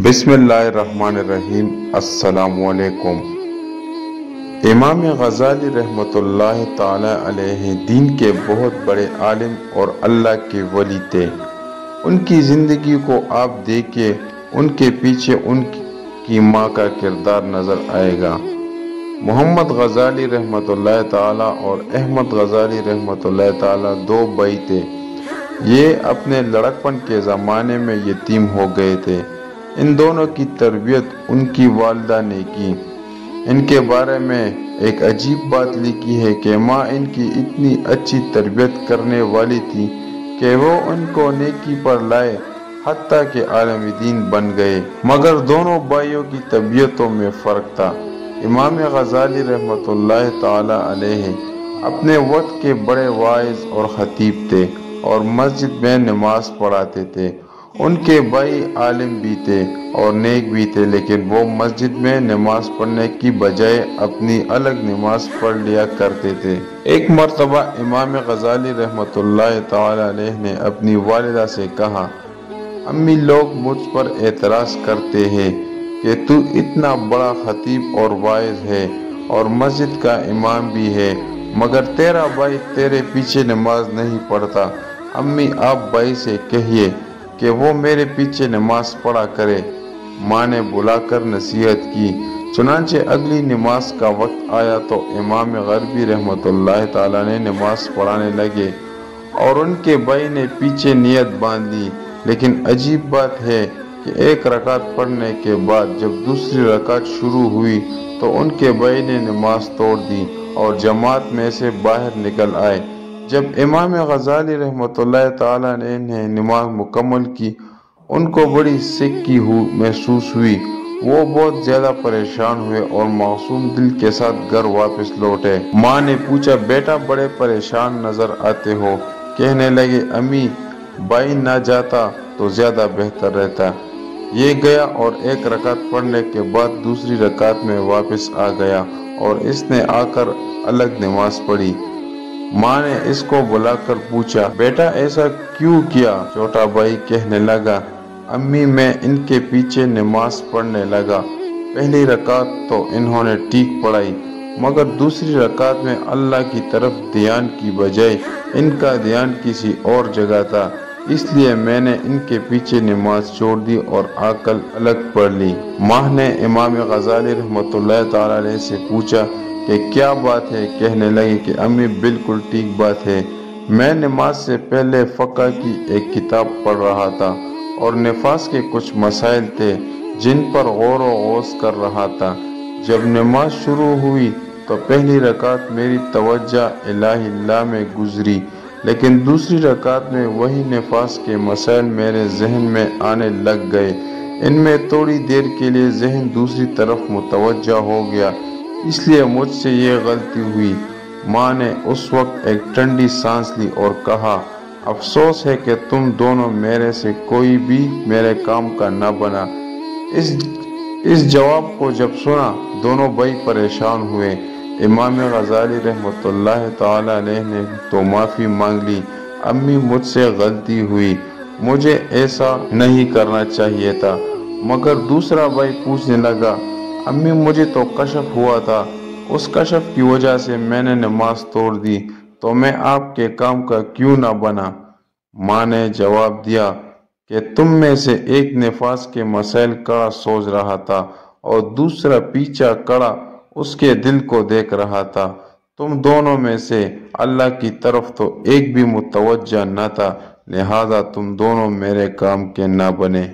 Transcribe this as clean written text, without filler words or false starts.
بسم اللہ الرحمن الرحیم۔ السلام علیکم۔ امام غزالی رحمۃ اللہ تعالی علیہ دین کے بہت بڑے عالم اور اللہ کے ولی تھے۔ ان کی زندگی کو آپ دیکھیں، ان کے پیچھے ان کی ماں کا کردار نظر آئے گا۔ محمد غزالی رحمۃ اللہ تعالی اور احمد غزالی رحمۃ اللہ تعالی دو بھائی تھے۔ یہ اپنے لڑکپن کے زمانے میں یتیم ہو گئے تھے۔ ان دونوں کی تربیت ان کی والدہ نے کی۔ ان کے بارے میں ایک عجیب بات لکھی ہے کہ ماں ان کی اتنی اچھی تربیت کرنے والی تھی کہ وہ ان کو نیکی پر لائے، حتیٰ کہ عالم دین بن گئے۔ مگر دونوں بھائیوں کی طبیعتوں میں فرق تھا۔ امام غزالی رحمۃ اللہ تعالی علیہ اپنے وقت کے بڑے واعظ اور خطیب تھے اور مسجد میں نماز پڑھاتے تھے۔ ان کے بھائی عالم بھی تھے اور نیک بھی تھے، لیکن وہ مسجد میں نماز پڑھنے کی بجائے اپنی الگ نماز پڑھ لیا کرتے تھے۔ ایک مرتبہ امام غزالی رحمۃ اللہ تعالی علیہ نے اپنی والدہ سے کہا، امی، لوگ مجھ پر اعتراض کرتے ہیں کہ تو اتنا بڑا خطیب اور واعظ ہے اور مسجد کا امام بھی ہے، مگر تیرا بھائی تیرے پیچھے نماز نہیں پڑھتا۔ امی، آپ بھائی سے کہیے کہ وہ میرے پیچھے نماز پڑھا کرے۔ ماں نے بلا کر نصیحت کی۔ چنانچہ اگلی نماز کا وقت آیا تو امام غربی رحمۃ اللہ تعالی نے نماز پڑھانے لگے اور ان کے بھائی نے پیچھے نیت باندھ لی۔ لیکن عجیب بات ہے کہ ایک رکعت پڑھنے کے بعد جب دوسری رکعت شروع ہوئی تو ان کے بھائی نے نماز توڑ دی اور جماعت میں سے باہر نکل آئے۔ جب امام غزالی رحمۃ اللہ تعالی نے نماز مکمل کی، ان کو بڑی سکی محسوس ہوئی۔ وہ بہت زیادہ پریشان ہوئے اور معصوم دل کے ساتھ گھر واپس لوٹے۔ ماں نے پوچھا، بیٹا بڑے پریشان نظر آتے ہو؟ کہنے لگے، امی، بھائی نہ جاتا تو زیادہ بہتر رہتا۔ یہ گیا اور ایک رکعت پڑھنے کے بعد دوسری رکعت میں واپس آ گیا اور اس نے آ کر الگ نماز پڑھی۔ ماں نے اس کو بلا کر پوچھا، بیٹا ایسا کیوں کیا؟ چھوٹا بھائی کہنے لگا، امی، میں ان کے پیچھے نماز پڑھنے لگا۔ پہلی رکعت تو انہوں نے ٹھیک پڑھائی، مگر دوسری رکعت میں اللہ کی طرف دھیان کی بجائے ان کا دھیان کسی اور جگہ تھا، اس لیے میں نے ان کے پیچھے نماز چھوڑ دی اور آ کر الگ پڑھ لی۔ ماں نے امام غزالی رحمۃ اللہ تعالی علیہ سے پوچھا کہ کیا بات ہے؟ کہنے لگے کہ امی، بالکل ٹھیک بات ہے۔ میں نماز سے پہلے فقہ کی ایک کتاب پڑھ رہا تھا اور نفاس کے کچھ مسائل تھے جن پر غور و خوض کر رہا تھا۔ جب نماز شروع ہوئی تو پہلی رکعت میری توجہ الہ اللہ میں گزری، لیکن دوسری رکعت میں وہی نفاس کے مسائل میرے ذہن میں آنے لگ گئے۔ ان میں تھوڑی دیر کے لیے ذہن دوسری طرف متوجہ ہو گیا، اس لیے مجھ سے یہ غلطی ہوئی۔ ماں نے اس وقت ایک ٹھنڈی سانس لی اور کہا، افسوس ہے کہ تم دونوں میرے سے کوئی بھی میرے کام کا نہ بنا۔ اس جواب کو جب سنا دونوں بھائی پریشان ہوئے۔ امام غزالی رحمۃ اللہ تعالی علیہ نے تو معافی مانگ لی، امی، مجھ سے غلطی ہوئی، مجھے ایسا نہیں کرنا چاہیے تھا۔ مگر دوسرا بھائی پوچھنے لگا، امی، مجھے تو کشف ہوا تھا، اس کشف کی وجہ سے میں نے نماز توڑ دی، تو میں آپ کے کام کا کیوں نہ بنا؟ ماں نے جواب دیا کہ تم میں سے ایک نفاس کے مسائل کڑا سوچ رہا تھا اور دوسرا پیچھا کڑا اس کے دل کو دیکھ رہا تھا۔ تم دونوں میں سے اللہ کی طرف تو ایک بھی متوجہ نہ تھا، لہذا تم دونوں میرے کام کے نہ بنے۔